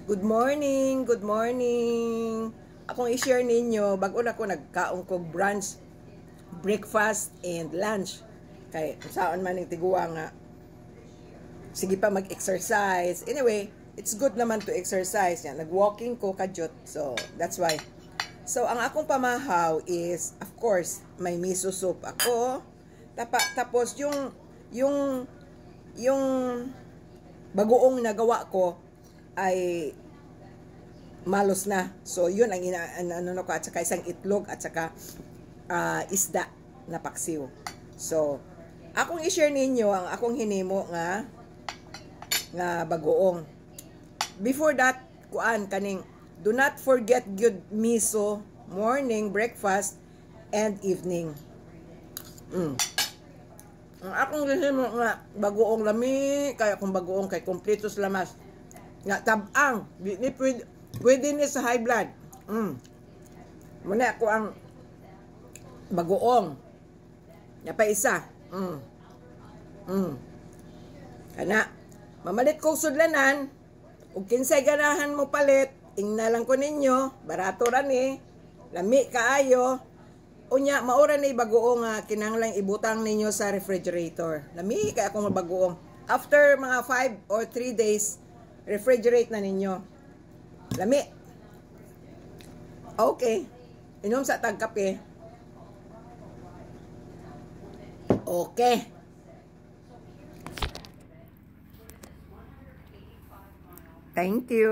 Good morning, good morning. Akong i-share ninyo, bago na ko nagkaong kog brunch, breakfast, and lunch. Kay saan man yung tiguwa nga. Sige pa mag-exercise. Anyway, it's good naman to exercise. Yan, nag-walking ko kadyot. So, that's why. So, ang akong pamahaw is, of course, may miso soup ako. Tapos, yung bagoong nagawa ko, ay malos na. So, yun ang ano ko, at saka isang itlog, at saka isda na paksiw. So, akong i-share ninyo ang akong hinimo nga bagoong. Before that, kaning, do not forget good miso, morning, breakfast, and evening. Ang akong hinimo nga bagoong lami, kaya kung bagoong kay kompletos lamas. Nga tabang, pwede ni sa high blood. Muna ako ang bagoong. Napa isa. Kana, mamalit ko sudlanan, ug kinsay ganahan mo palit, ingna lang ko ninyo, barato ra ni, lami kaayo. Unya, maura ni bagoong nga kinahanglan ibutang ninyo sa refrigerator. Lami kay akong bagoong. After mga 5 or 3 days, refrigerate na ninyo. Lami. Okay. Inom sa tagkape. Okay. Thank you.